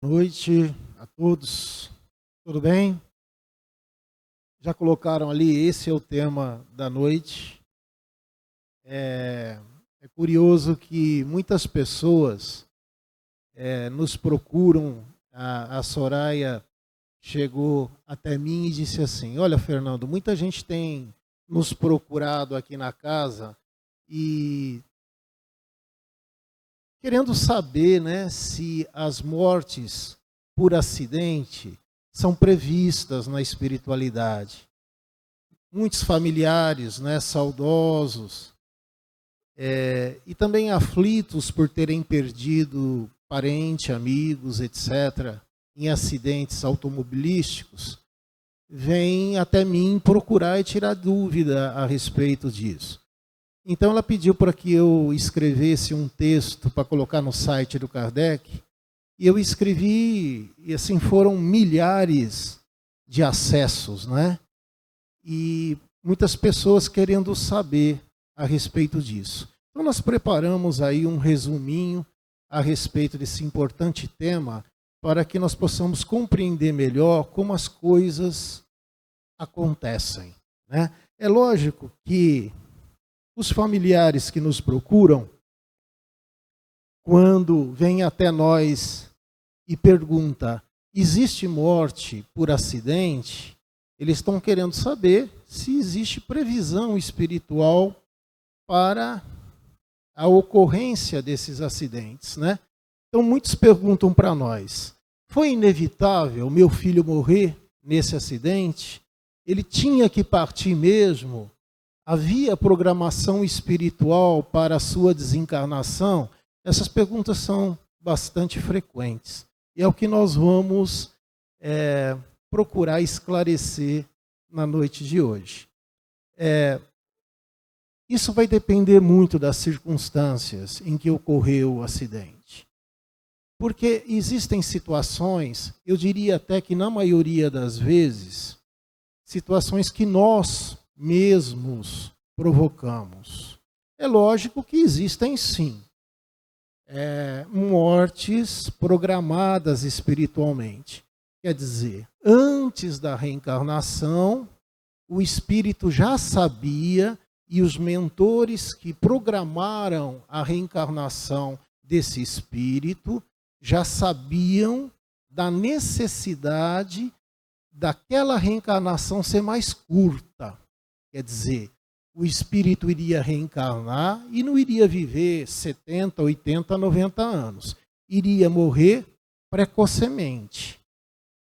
Boa noite a todos, tudo bem? Já colocaram ali, esse é o tema da noite. É curioso que muitas pessoas nos procuram. A Soraya chegou até mim e disse assim: Olha, Fernando, muita gente tem nos procurado aqui na casa e querendo saber, né, se as mortes por acidente são previstas na espiritualidade. Muitos familiares, né, saudosos, e também aflitos por terem perdido parente, amigos, etc., em acidentes automobilísticos, vêm até mim procurar e tirar dúvida a respeito disso. Então ela pediu para que eu escrevesse um texto para colocar no site do Kardec, e eu escrevi, e assim foram milhares de acessos, né? E muitas pessoas querendo saber a respeito disso. Então nós preparamos aí um resuminho a respeito desse importante tema, para que nós possamos compreender melhor como as coisas acontecem, né? É lógico que os familiares que nos procuram, quando vêm até nós e perguntam: existe morte por acidente? Eles estão querendo saber se existe previsão espiritual para a ocorrência desses acidentes, né? Então muitos perguntam para nós: foi inevitável meu filho morrer nesse acidente? Ele tinha que partir mesmo? Havia programação espiritual para a sua desencarnação? Essas perguntas são bastante frequentes. E é o que nós vamos procurar esclarecer na noite de hoje. Isso vai depender muito das circunstâncias em que ocorreu o acidente. Porque existem situações, eu diria até que na maioria das vezes, situações que nós mesmos provocamos. É lógico que existem sim mortes programadas espiritualmente. Quer dizer, antes da reencarnação, o espírito já sabia, e os mentores que programaram a reencarnação desse espírito já sabiam da necessidade daquela reencarnação ser mais curta. Quer dizer, o espírito iria reencarnar e não iria viver 70, 80, 90 anos. Iria morrer precocemente,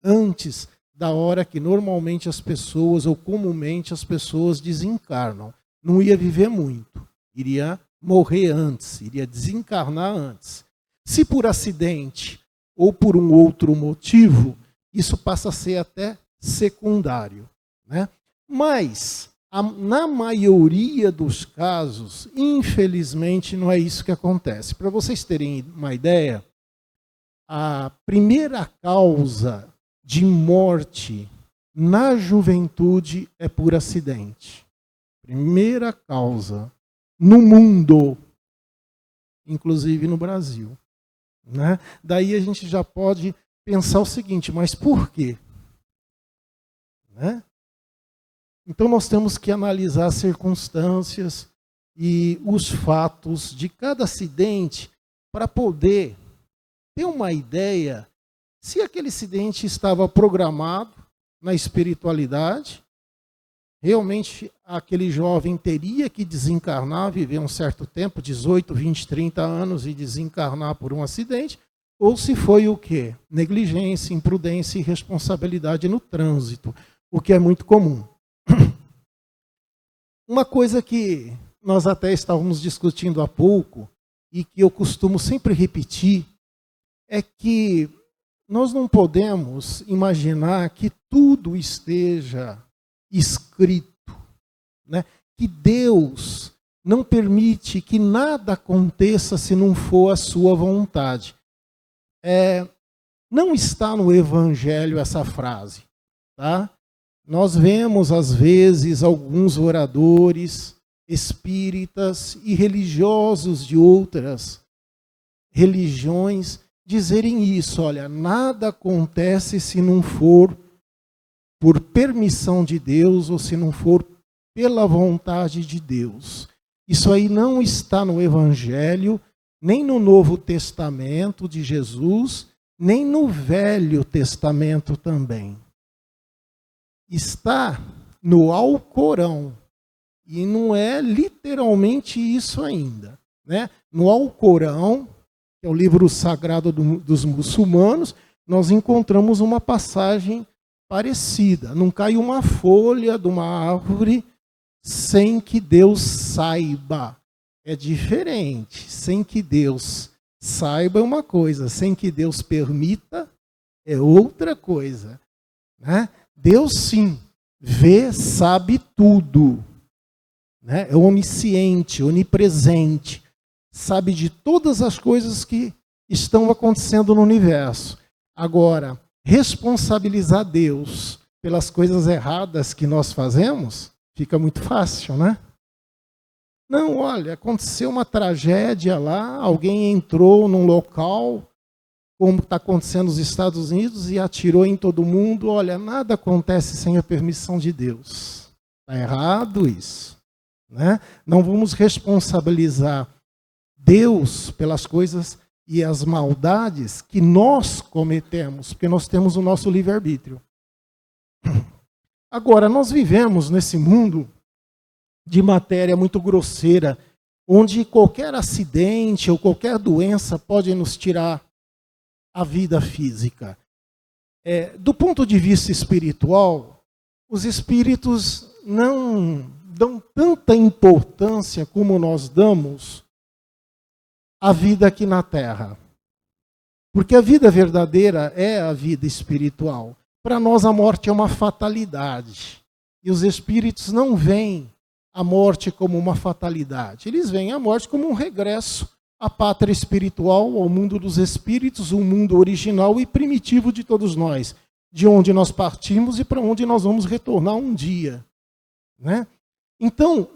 antes da hora que normalmente as pessoas, ou comumente as pessoas, desencarnam. Não ia viver muito, iria morrer antes, iria desencarnar antes. Se por acidente ou por um outro motivo, isso passa a ser até secundário, né? Mas, na maioria dos casos, infelizmente, não é isso que acontece. Para vocês terem uma ideia, a primeira causa de morte na juventude é por acidente. Primeira causa no mundo, inclusive no Brasil, né? Daí a gente já pode pensar o seguinte: mas por quê? Né? Então nós temos que analisar as circunstâncias e os fatos de cada acidente para poder ter uma ideia se aquele acidente estava programado na espiritualidade. Realmente aquele jovem teria que desencarnar, viver um certo tempo, 18, 20, 30 anos, e desencarnar por um acidente, ou se foi o quê? Negligência, imprudência e irresponsabilidade no trânsito, o que é muito comum. Uma coisa que nós até estávamos discutindo há pouco, e que eu costumo sempre repetir, é que nós não podemos imaginar que tudo esteja escrito, né? Que Deus não permite que nada aconteça se não for a sua vontade. Não está no Evangelho essa frase, tá? Nós vemos às vezes alguns oradores espíritas e religiosos de outras religiões dizerem isso, olha, nada acontece se não for por permissão de Deus ou se não for pela vontade de Deus. Isso aí não está no Evangelho, nem no Novo Testamento de Jesus, nem no Velho Testamento também. Está no Alcorão. E não é literalmente isso ainda, né? No Alcorão, que é o livro sagrado dos muçulmanos, nós encontramos uma passagem parecida. Não cai uma folha de uma árvore sem que Deus saiba. É diferente. Sem que Deus saiba é uma coisa, sem que Deus permita é outra coisa, né? Deus sim vê, sabe tudo, né? É onisciente, onipresente, sabe de todas as coisas que estão acontecendo no universo. Agora, responsabilizar Deus pelas coisas erradas que nós fazemos, fica muito fácil, né? Não, olha, aconteceu uma tragédia lá, alguém entrou num local, como está acontecendo nos Estados Unidos, e atirou em todo mundo. Olha, nada acontece sem a permissão de Deus. Está errado isso, né? Não vamos responsabilizar Deus pelas coisas e as maldades que nós cometemos, porque nós temos o nosso livre-arbítrio. Agora, nós vivemos nesse mundo de matéria muito grosseira, onde qualquer acidente ou qualquer doença pode nos tirar a vida física. Do ponto de vista espiritual, os espíritos não dão tanta importância como nós damos à vida aqui na Terra. Porque a vida verdadeira é a vida espiritual. Para nós a morte é uma fatalidade. E os espíritos não veem a morte como uma fatalidade. Eles veem a morte como um regresso à pátria espiritual, ao mundo dos espíritos, o mundo original e primitivo de todos nós, de onde nós partimos e para onde nós vamos retornar um dia, né? Então,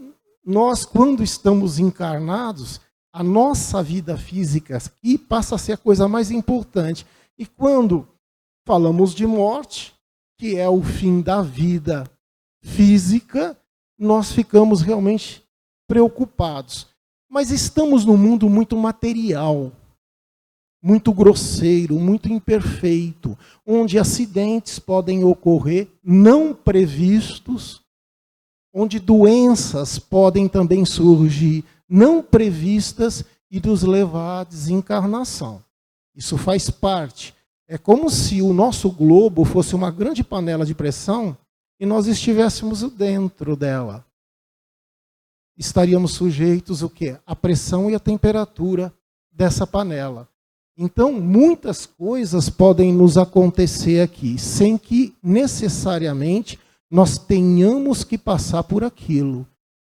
nós, quando estamos encarnados, a nossa vida física aqui passa a ser a coisa mais importante. E quando falamos de morte, que é o fim da vida física, nós ficamos realmente preocupados. Mas estamos num mundo muito material, muito grosseiro, muito imperfeito, onde acidentes podem ocorrer não previstos, onde doenças podem também surgir não previstas e nos levar à desencarnação. Isso faz parte. É como se o nosso globo fosse uma grande panela de pressão e nós estivéssemos dentro dela. Estaríamos sujeitos o quê? À pressão e à temperatura dessa panela. Então, muitas coisas podem nos acontecer aqui, sem que necessariamente nós tenhamos que passar por aquilo.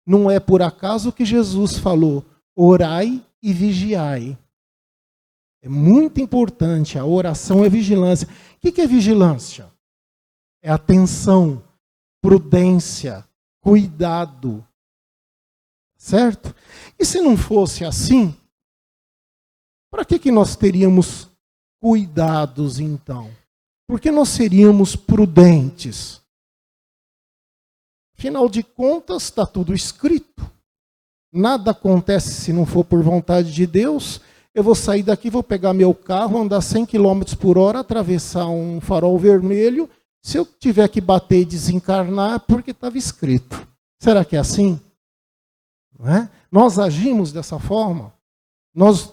Não é por acaso que Jesus falou, orai e vigiai. É muito importante, a oração é vigilância. O que é vigilância? É atenção, prudência, cuidado. Certo? E se não fosse assim, para que nós teríamos cuidados então? Por que nós seríamos prudentes? Afinal de contas, está tudo escrito. Nada acontece se não for por vontade de Deus. Eu vou sair daqui, vou pegar meu carro, andar 100 km por hora, atravessar um farol vermelho. Se eu tiver que bater e desencarnar, é porque estava escrito. Será que é assim? Não é? Nós agimos dessa forma. Nós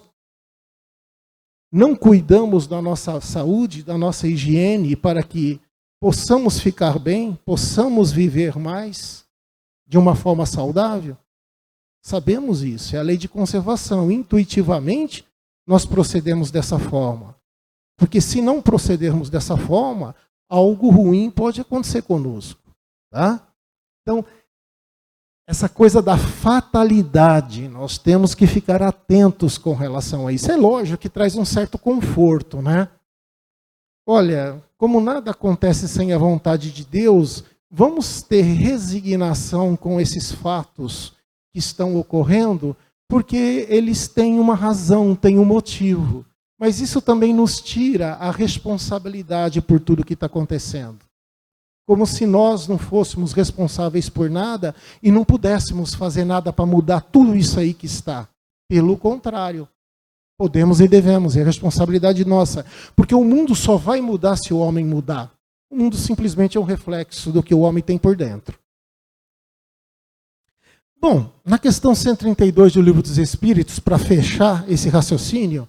não cuidamos da nossa saúde, da nossa higiene, para que possamos ficar bem, possamos viver mais de uma forma saudável. Sabemos isso, é a lei de conservação. Intuitivamente, nós procedemos dessa forma. Porque se não procedermos dessa forma, algo ruim pode acontecer conosco. Tá? Então, essa coisa da fatalidade, nós temos que ficar atentos com relação a isso. É lógico que traz um certo conforto, né? Olha, como nada acontece sem a vontade de Deus, vamos ter resignação com esses fatos que estão ocorrendo, porque eles têm uma razão, têm um motivo. Mas isso também nos tira a responsabilidade por tudo que está acontecendo. Como se nós não fôssemos responsáveis por nada e não pudéssemos fazer nada para mudar tudo isso aí que está. Pelo contrário, podemos e devemos, é responsabilidade nossa. Porque o mundo só vai mudar se o homem mudar. O mundo simplesmente é um reflexo do que o homem tem por dentro. Bom, na questão 132 do Livro dos Espíritos, para fechar esse raciocínio,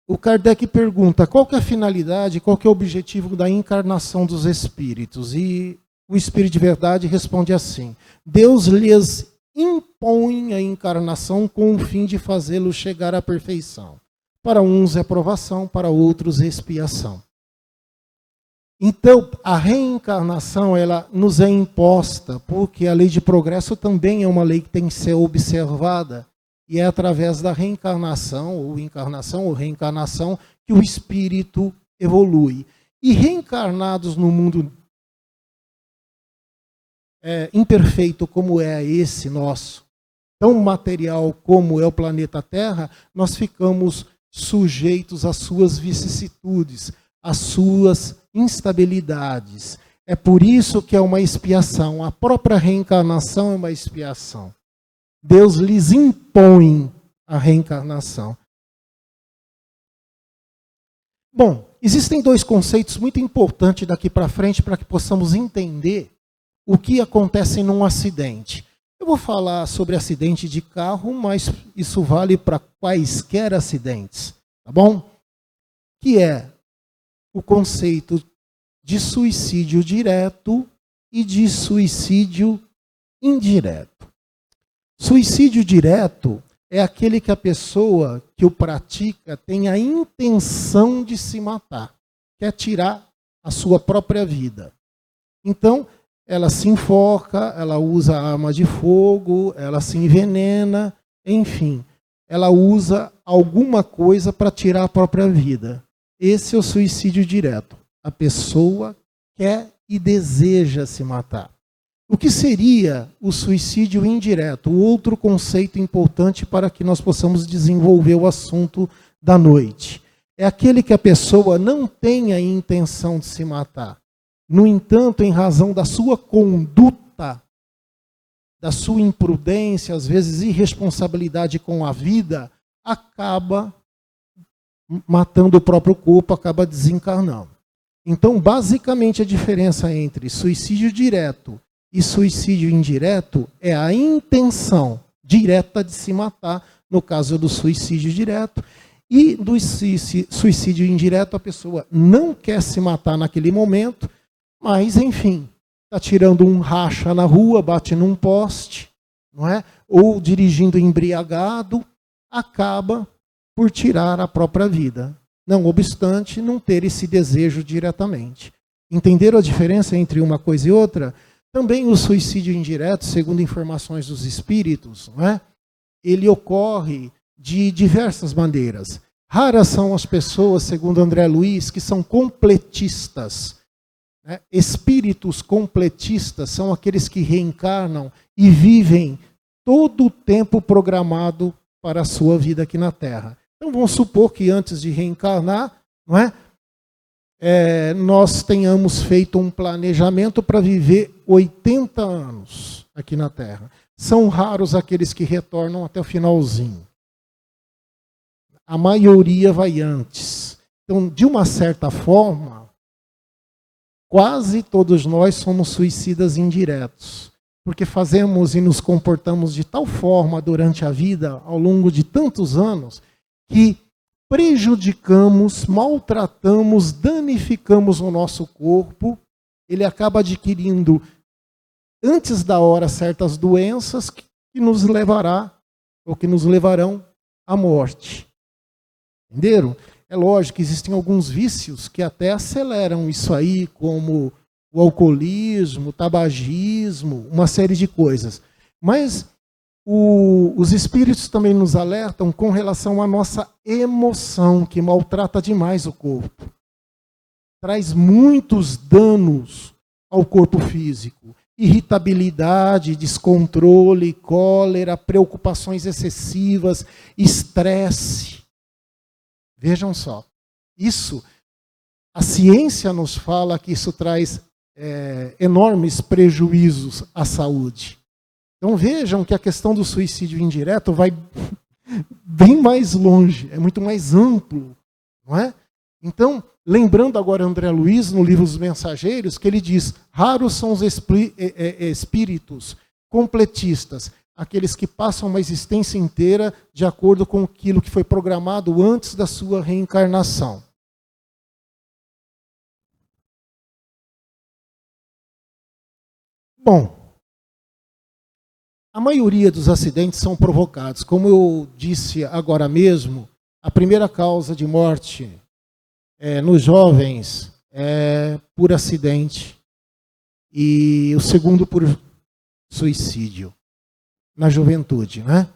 o Kardec pergunta qual que é a finalidade, qual que é o objetivo da encarnação dos espíritos. E o Espírito de Verdade responde assim: Deus lhes impõe a encarnação com o fim de fazê-los chegar à perfeição. Para uns é provação, para outros é expiação. Então, a reencarnação ela nos é imposta, porque a lei de progresso também é uma lei que tem que ser observada. E é através da reencarnação, ou encarnação, ou reencarnação, que o espírito evolui. E reencarnados no mundo imperfeito como é esse nosso, tão material como é o planeta Terra, nós ficamos sujeitos às suas vicissitudes, às suas instabilidades. É por isso que é uma expiação. A própria reencarnação é uma expiação. Deus lhes impõe a reencarnação. Bom, existem dois conceitos muito importantes daqui para frente para que possamos entender o que acontece num acidente. Eu vou falar sobre acidente de carro, mas isso vale para quaisquer acidentes, tá bom? Que é o conceito de suicídio direto e de suicídio indireto. Suicídio direto é aquele que a pessoa que o pratica tem a intenção de se matar, quer tirar a sua própria vida. Então, ela se enforca, ela usa arma de fogo, ela se envenena, enfim, ela usa alguma coisa para tirar a própria vida. Esse é o suicídio direto. A pessoa quer e deseja se matar. O que seria o suicídio indireto? O outro conceito importante para que nós possamos desenvolver o assunto da noite. É aquele que a pessoa não tem a intenção de se matar. No entanto, em razão da sua conduta, da sua imprudência, às vezes irresponsabilidade com a vida, acaba matando o próprio corpo, acaba desencarnando. Então, basicamente, a diferença entre suicídio direto e suicídio indireto é a intenção direta de se matar, no caso do suicídio direto, e do suicídio indireto a pessoa não quer se matar naquele momento, mas, enfim, está tirando um racha na rua, bate num poste, não é? Ou dirigindo embriagado, acaba por tirar a própria vida. Não obstante, não ter esse desejo diretamente. Entenderam a diferença entre uma coisa e outra? Também o suicídio indireto, segundo informações dos espíritos, não é? Ele ocorre de diversas maneiras. Raras são as pessoas, segundo André Luiz, que são completistas. Né? Espíritos completistas são aqueles que reencarnam e vivem todo o tempo programado para a sua vida aqui na Terra. Então vamos supor que antes de reencarnar, não é? Nós tenhamos feito um planejamento para viver 80 anos aqui na Terra. São raros aqueles que retornam até o finalzinho. A maioria vai antes. Então, de uma certa forma, quase todos nós somos suicidas indiretos. Porque fazemos e nos comportamos de tal forma durante a vida, ao longo de tantos anos, que prejudicamos, maltratamos, danificamos o nosso corpo, ele acaba adquirindo, antes da hora, certas doenças que nos levará, ou que nos levarão à morte. Entenderam? É lógico que existem alguns vícios que até aceleram isso aí, como o alcoolismo, o tabagismo, uma série de coisas. Mas os espíritos também nos alertam com relação à nossa emoção, que maltrata demais o corpo. Traz muitos danos ao corpo físico. Irritabilidade, descontrole, cólera, preocupações excessivas, estresse. Vejam só, isso, a ciência nos fala que isso traz enormes prejuízos à saúde. Então vejam que a questão do suicídio indireto vai bem mais longe, é muito mais amplo, não é? Então, lembrando agora André Luiz, no livro Os Mensageiros, que ele diz, raros são os espíritos completistas, aqueles que passam uma existência inteira de acordo com aquilo que foi programado antes da sua reencarnação. Bom, a maioria dos acidentes são provocados. Como eu disse agora mesmo, a primeira causa de morte nos jovens é por acidente e o segundo por suicídio na juventude, né?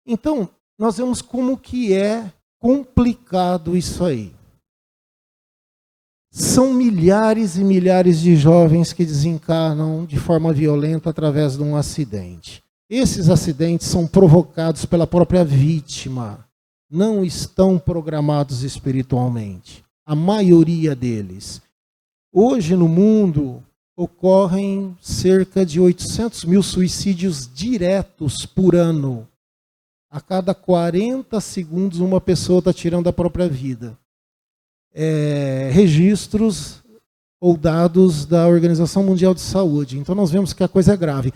Então, nós vemos como que é complicado isso aí. São milhares e milhares de jovens que desencarnam de forma violenta através de um acidente. Esses acidentes são provocados pela própria vítima, não estão programados espiritualmente. A maioria deles. Hoje no mundo ocorrem cerca de 800 mil suicídios diretos por ano. A cada 40 segundos uma pessoa está tirando a própria vida. Registros ou dados da Organização Mundial de Saúde. Então nós vemos que a coisa é grave.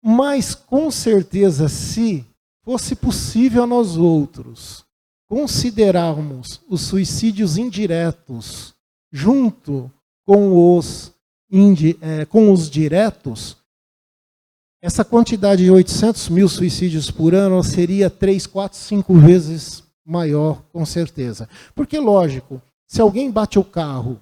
Mas com certeza, se fosse possível a nós outros considerarmos os suicídios indiretos junto com os diretos, essa quantidade de 800 mil suicídios por ano seria 3, 4, 5 vezes maior, com certeza. Porque, lógico, se alguém bate o carro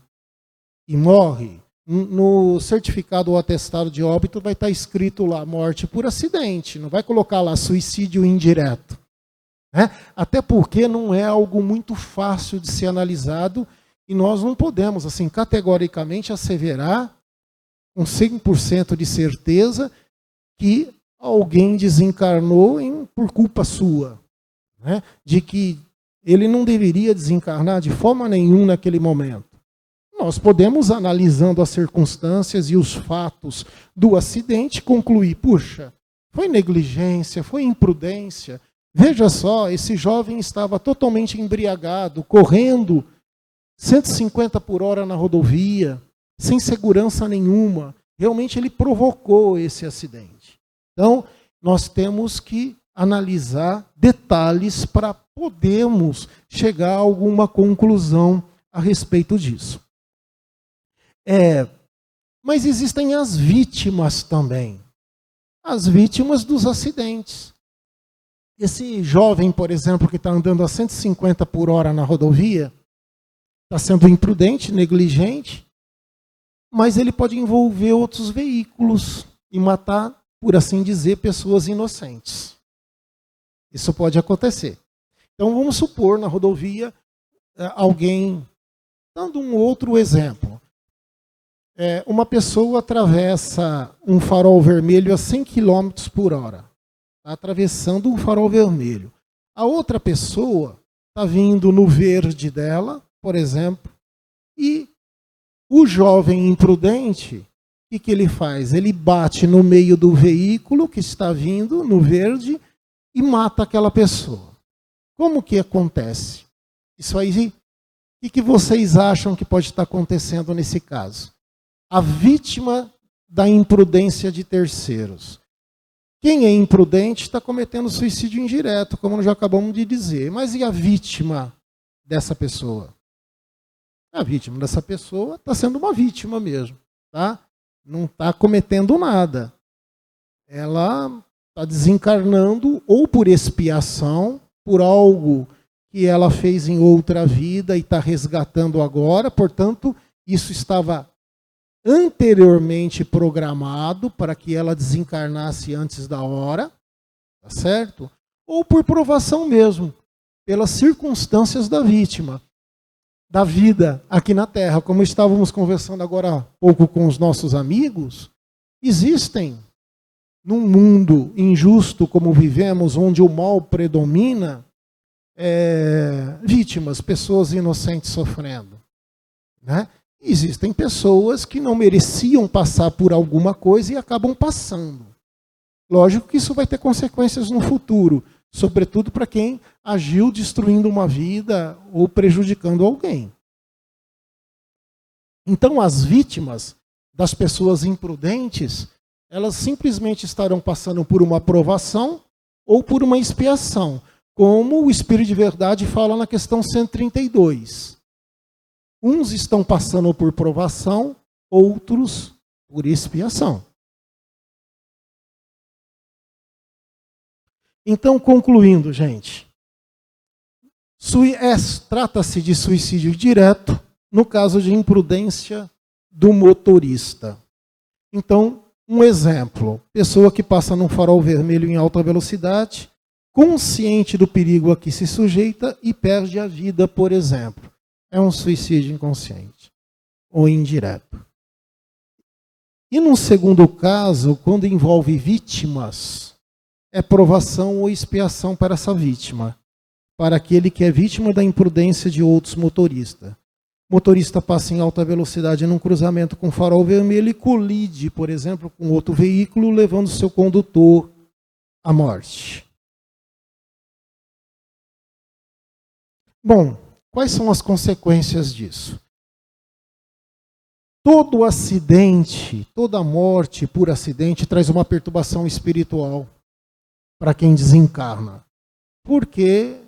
e morre, no certificado ou atestado de óbito vai estar escrito lá morte por acidente, não vai colocar lá suicídio indireto. Até porque não é algo muito fácil de ser analisado e nós não podemos, assim, categoricamente asseverar com 100% de certeza que alguém desencarnou por culpa sua, de que ele não deveria desencarnar de forma nenhuma naquele momento. Nós podemos, analisando as circunstâncias e os fatos do acidente, concluir, puxa, foi negligência, foi imprudência. Veja só, esse jovem estava totalmente embriagado, correndo 150 por hora na rodovia, sem segurança nenhuma. Realmente ele provocou esse acidente. Então, nós temos que analisar detalhes para podermos chegar a alguma conclusão a respeito disso. Mas existem as vítimas também. As vítimas dos acidentes. Esse jovem, por exemplo, que está andando a 150 por hora na rodovia, está sendo imprudente, negligente, mas ele pode envolver outros veículos e matar, por assim dizer, pessoas inocentes. Isso pode acontecer. Então vamos supor na rodovia alguém, dando um outro exemplo, uma pessoa atravessa um farol vermelho a 100 km por hora. Está atravessando um farol vermelho. A outra pessoa está vindo no verde dela, por exemplo, e o jovem imprudente, o que ele faz? Ele bate no meio do veículo que está vindo no verde e mata aquela pessoa. Como que acontece? Isso aí, o que vocês acham que pode estar acontecendo nesse caso? A vítima da imprudência de terceiros. Quem é imprudente está cometendo suicídio indireto, como nós já acabamos de dizer. Mas e a vítima dessa pessoa? A vítima dessa pessoa está sendo uma vítima mesmo. Tá? Não está cometendo nada. Ela está desencarnando ou por expiação, por algo que ela fez em outra vida e está resgatando agora. Portanto, isso estava anteriormente programado para que ela desencarnasse antes da hora, tá certo? Ou por provação mesmo, pelas circunstâncias da vítima, da vida aqui na Terra. Como estávamos conversando agora há pouco com os nossos amigos, existem, num mundo injusto como vivemos, onde o mal predomina, vítimas, pessoas inocentes sofrendo, né? Existem pessoas que não mereciam passar por alguma coisa e acabam passando. Lógico que isso vai ter consequências no futuro, sobretudo para quem agiu destruindo uma vida ou prejudicando alguém. Então, as vítimas das pessoas imprudentes, elas simplesmente estarão passando por uma provação ou por uma expiação, como o Espírito de Verdade fala na questão 132. Uns estão passando por provação, outros por expiação. Então, concluindo, gente, trata-se de suicídio direto no caso de imprudência do motorista. Então, um exemplo, pessoa que passa num farol vermelho em alta velocidade, consciente do perigo a que se sujeita e perde a vida, por exemplo. É um suicídio inconsciente ou indireto. E num segundo caso, quando envolve vítimas, é provação ou expiação para essa vítima, para aquele que é vítima da imprudência de outros motoristas. O motorista passa em alta velocidade num cruzamento com farol vermelho e colide, por exemplo, com outro veículo, levando seu condutor à morte. Bom, quais são as consequências disso? Todo acidente, toda morte por acidente traz uma perturbação espiritual para quem desencarna. Porque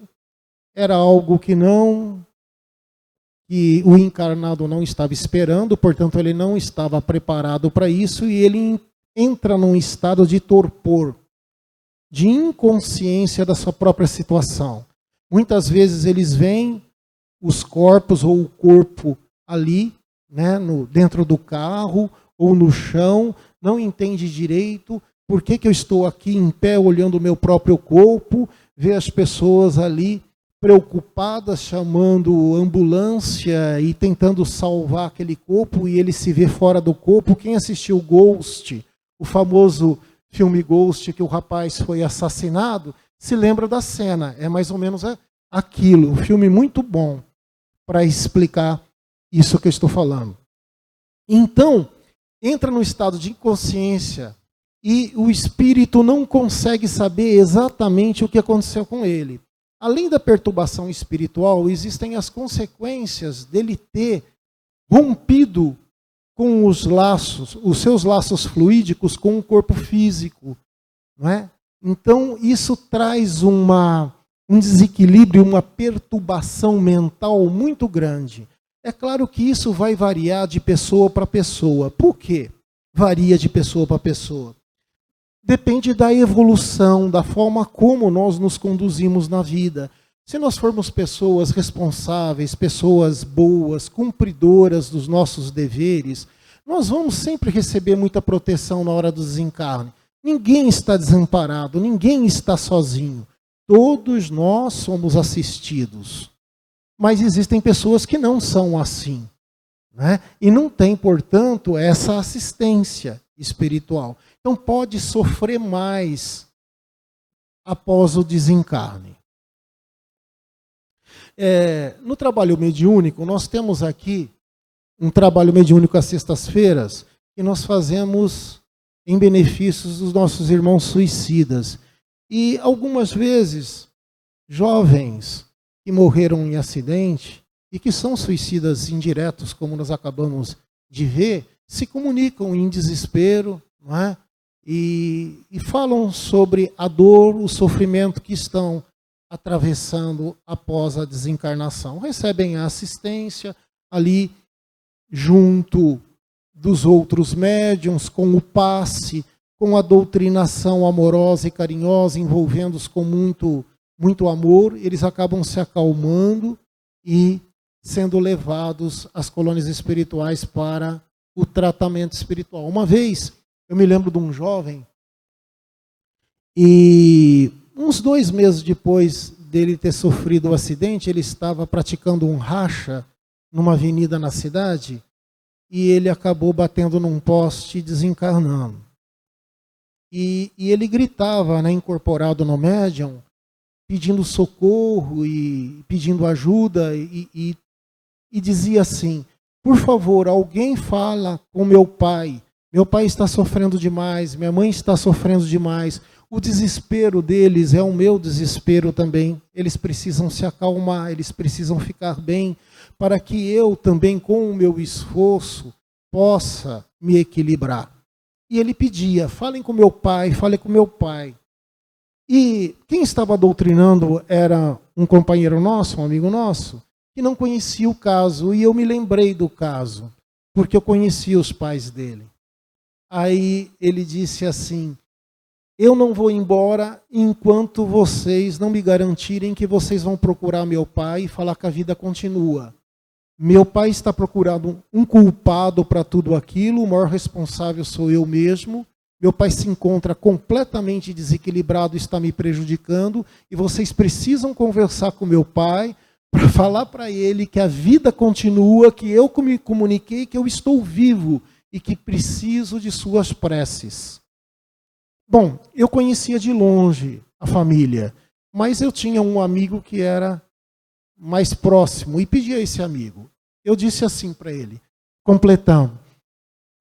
era algo que o encarnado não estava esperando, portanto ele não estava preparado para isso e ele entra num estado de torpor, de inconsciência da sua própria situação. Muitas vezes eles veem os corpos ou o corpo ali, né, dentro do carro ou no chão, não entende direito por que eu estou aqui em pé olhando o meu próprio corpo, vê as pessoas ali preocupadas, chamando ambulância e tentando salvar aquele corpo e ele se vê fora do corpo. Quem assistiu Ghost, o famoso filme Ghost, que o rapaz foi assassinado, se lembra da cena. É mais ou menos aquilo. Um filme muito bom para explicar isso que eu estou falando. Então, entra no estado de inconsciência e o espírito não consegue saber exatamente o que aconteceu com ele. Além da perturbação espiritual, existem as consequências dele ter rompido com os seus laços fluídicos com o corpo físico, não é? Então, isso traz um desequilíbrio, uma perturbação mental muito grande. É claro que isso vai variar de pessoa para pessoa. Por quê? Varia de pessoa para pessoa. Depende da evolução, da forma como nós nos conduzimos na vida. Se nós formos pessoas responsáveis, pessoas boas, cumpridoras dos nossos deveres, nós vamos sempre receber muita proteção na hora do desencarne. Ninguém está desamparado, ninguém está sozinho. Todos nós somos assistidos. Mas existem pessoas que não são assim, né? E não tem, portanto, essa assistência espiritual. Então pode sofrer mais após o desencarne. No trabalho mediúnico, nós temos aqui um trabalho mediúnico às sextas-feiras que nós fazemos em benefício dos nossos irmãos suicidas. E algumas vezes, jovens que morreram em acidente e que são suicidas indiretos, como nós acabamos de ver, se comunicam em desespero, não é? E falam sobre a dor, o sofrimento que estão atravessando após a desencarnação. Recebem a assistência ali junto dos outros médiuns, com o passe, com a doutrinação amorosa e carinhosa, envolvendo-os com muito amor. Eles acabam se acalmando e sendo levados às colônias espirituais para o tratamento espiritual. Uma vez, eu me lembro de um jovem, e uns 2 meses depois dele ter sofrido o acidente, ele estava praticando um racha numa avenida na cidade, e ele acabou batendo num poste e desencarnando. E ele gritava, né, incorporado no médium, pedindo socorro e pedindo ajuda e dizia assim: por favor, alguém fala com meu pai está sofrendo demais, minha mãe está sofrendo demais, o desespero deles é o meu desespero também, eles precisam se acalmar, eles precisam ficar bem, para que eu também, com o meu esforço, possa me equilibrar. E ele pedia: falem com meu pai, falem com meu pai. E quem estava doutrinando era um companheiro nosso, um amigo nosso, que não conhecia o caso, e eu me lembrei do caso, porque eu conhecia os pais dele. Aí ele disse assim: eu não vou embora enquanto vocês não me garantirem que vocês vão procurar meu pai e falar que a vida continua. Meu pai está procurando um culpado para tudo aquilo, o maior responsável sou eu mesmo. Meu pai se encontra completamente desequilibrado, está me prejudicando, e vocês precisam conversar com meu pai para falar para ele que a vida continua, que eu me comuniquei, que eu estou vivo e que preciso de suas preces. Bom, eu conhecia de longe a família, mas eu tinha um amigo que era mais próximo e pedi a esse amigo. Eu disse assim para ele, completando: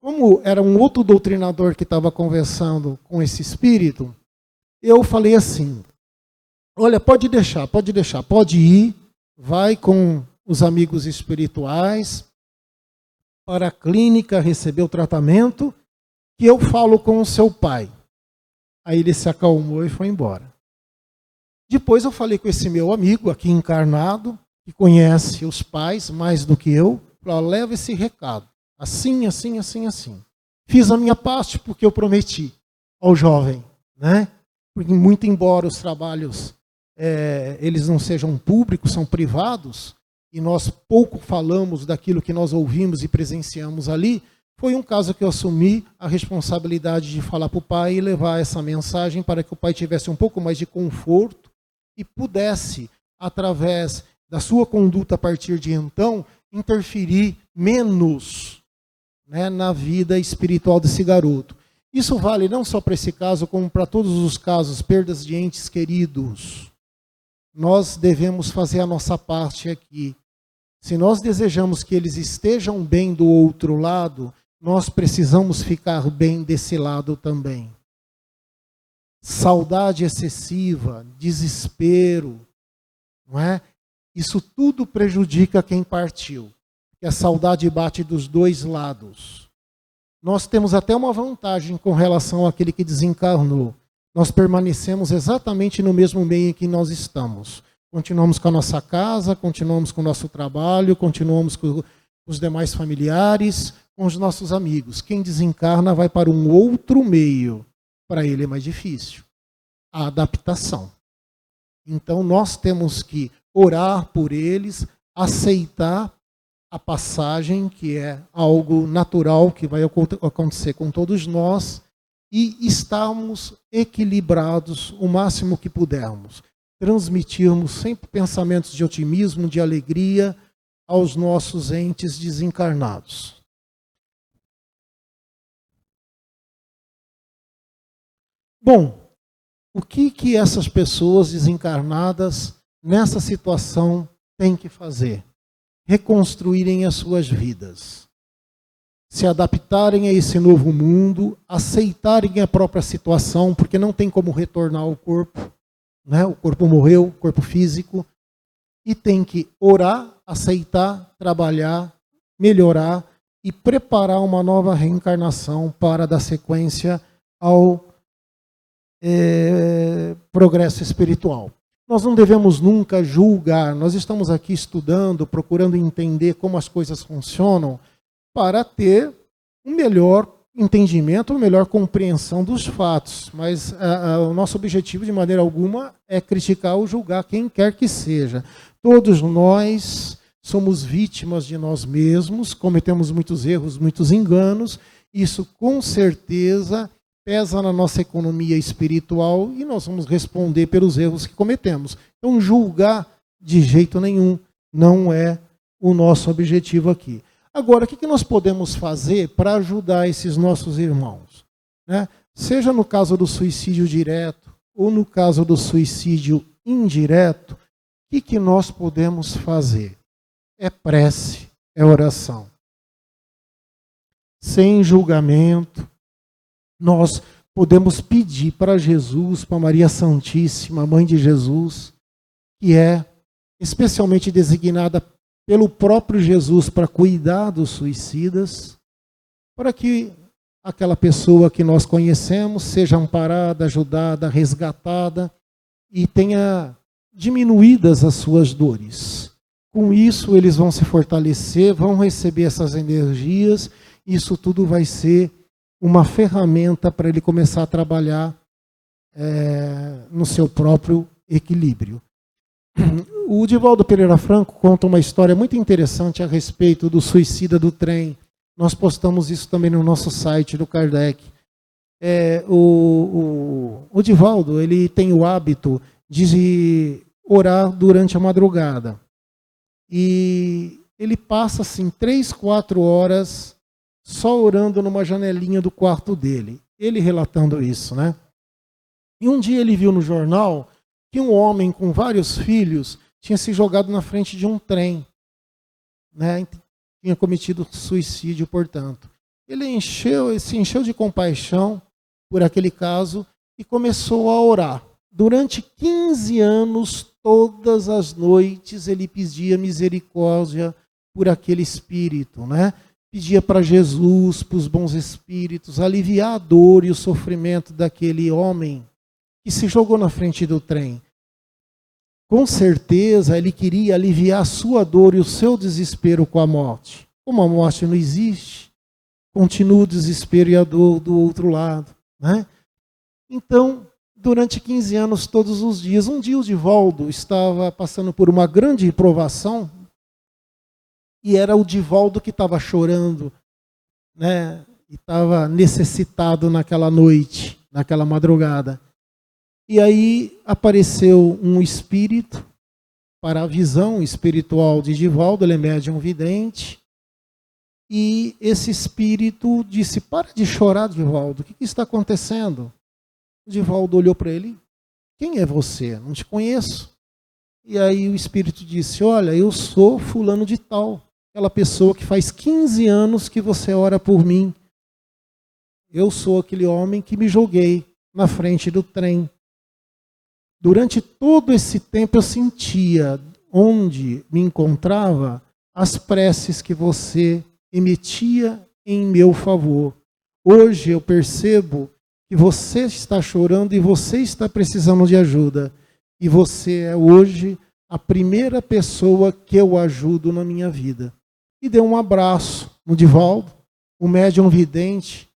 como era um outro doutrinador que estava conversando com esse espírito, eu falei assim: olha, pode deixar, pode ir, vai com os amigos espirituais para a clínica receber o tratamento, que eu falo com o seu pai. Aí ele se acalmou e foi embora. Depois eu falei com esse meu amigo aqui encarnado, que conhece os pais mais do que eu, falei: leva esse recado, assim, assim, assim, assim. Fiz a minha parte porque eu prometi ao jovem, né? Porque muito embora os trabalhos eles não sejam públicos, são privados, e nós pouco falamos daquilo que nós ouvimos e presenciamos ali, foi um caso que eu assumi a responsabilidade de falar para o pai e levar essa mensagem para que o pai tivesse um pouco mais de conforto e pudesse, através da sua conduta a partir de então, interferir menos, né, na vida espiritual desse garoto. Isso vale não só para esse caso, como para todos os casos, perdas de entes queridos. Nós devemos fazer a nossa parte aqui. Se nós desejamos que eles estejam bem do outro lado, nós precisamos ficar bem desse lado também. Saudade excessiva, desespero, não é? Isso tudo prejudica quem partiu. Que a saudade bate dos dois lados. Nós temos até uma vantagem com relação àquele que desencarnou. Nós permanecemos exatamente no mesmo meio em que nós estamos. Continuamos com a nossa casa, continuamos com o nosso trabalho, continuamos com os demais familiares, com os nossos amigos. Quem desencarna vai para um outro meio. Para ele é mais difícil. A adaptação. Então nós temos que orar por eles, aceitar a passagem, que é algo natural que vai acontecer com todos nós, e estarmos equilibrados o máximo que pudermos. Transmitirmos sempre pensamentos de otimismo, de alegria aos nossos entes desencarnados. Bom, o que essas pessoas desencarnadas nessa situação têm que fazer? Reconstruírem as suas vidas. Se adaptarem a esse novo mundo, aceitarem a própria situação, porque não tem como retornar ao corpo, né? O corpo morreu, o corpo físico, e tem que orar, aceitar, trabalhar, melhorar e preparar uma nova reencarnação para dar sequência ao progresso espiritual. Nós não devemos nunca julgar, nós estamos aqui estudando, procurando entender como as coisas funcionam, para ter um melhor entendimento, uma melhor compreensão dos fatos. Mas o nosso objetivo, de maneira alguma, é criticar ou julgar quem quer que seja. Todos nós somos vítimas de nós mesmos, cometemos muitos erros, muitos enganos. Isso, com certeza, pesa na nossa economia espiritual e nós vamos responder pelos erros que cometemos. Então, julgar de jeito nenhum não é o nosso objetivo aqui. Agora, o que nós podemos fazer para ajudar esses nossos irmãos? Né? Seja no caso do suicídio direto ou no caso do suicídio indireto, o que nós podemos fazer? É prece, é oração. Sem julgamento, nós podemos pedir para Jesus, para Maria Santíssima, Mãe de Jesus, que é especialmente designada pelo próprio Jesus para cuidar dos suicidas, para que aquela pessoa que nós conhecemos seja amparada, ajudada, resgatada e tenha diminuídas as suas dores. Com isso, eles vão se fortalecer, vão receber essas energias, isso tudo vai ser uma ferramenta para ele começar a trabalhar no seu próprio equilíbrio. O Divaldo Pereira Franco conta uma história muito interessante a respeito do suicida do trem. Nós postamos isso também no nosso site do Kardec. O Divaldo, ele tem o hábito de orar durante a madrugada. E ele passa assim 3, 4 horas só orando numa janelinha do quarto dele. Ele relatando isso, né? E um dia ele viu no jornal que um homem com vários filhos tinha se jogado na frente de um trem, né? Tinha cometido suicídio, portanto. Ele se encheu de compaixão por aquele caso e começou a orar. Durante 15 anos, todas as noites, ele pedia misericórdia por aquele espírito, né? Pedia para Jesus, para os bons espíritos, aliviar a dor e o sofrimento daquele homem que se jogou na frente do trem. Com certeza, ele queria aliviar a sua dor e o seu desespero com a morte. Como a morte não existe, continua o desespero e a dor do outro lado, né? Então, durante 15 anos, todos os dias, um dia o Divaldo estava passando por uma grande provação, e era o Divaldo que estava chorando, né? E estava necessitado naquela noite, naquela madrugada. E aí apareceu um espírito para a visão espiritual de Divaldo, ele é médium vidente, e esse espírito disse: para de chorar, Divaldo, o que está acontecendo? O Divaldo olhou para ele: quem é você? Não te conheço. E aí o espírito disse: olha, eu sou fulano de tal, aquela pessoa que faz 15 anos que você ora por mim. Eu sou aquele homem que me joguei na frente do trem. Durante todo esse tempo eu sentia, onde me encontrava, as preces que você emitia em meu favor. Hoje eu percebo que você está chorando e você está precisando de ajuda. E você é hoje a primeira pessoa que eu ajudo na minha vida. E deu um abraço no Divaldo, o médium vidente.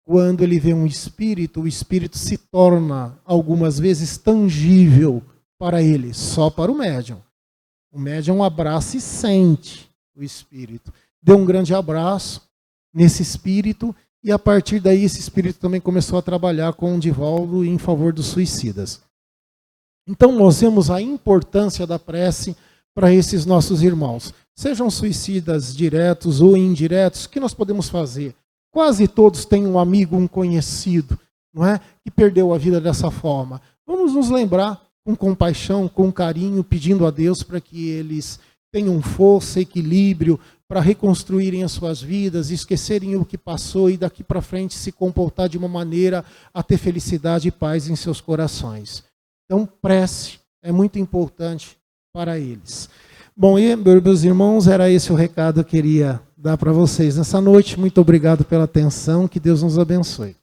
Quando ele vê um espírito, o espírito se torna, algumas vezes, tangível para ele, só para o médium. O médium abraça e sente o espírito. Deu um grande abraço nesse espírito, e a partir daí esse espírito também começou a trabalhar com o Divaldo em favor dos suicidas. Então nós vemos a importância da prece para esses nossos irmãos. Sejam suicidas diretos ou indiretos, o que nós podemos fazer? Quase todos têm um amigo, um conhecido, não é? Que perdeu a vida dessa forma. Vamos nos lembrar com compaixão, com carinho, pedindo a Deus para que eles tenham força, equilíbrio, para reconstruírem as suas vidas, esquecerem o que passou e daqui para frente se comportar de uma maneira a ter felicidade e paz em seus corações. Então, prece é muito importante para eles. Bom, e meus irmãos, era esse o recado que eu queria dar para vocês nessa noite. Muito obrigado pela atenção, que Deus nos abençoe.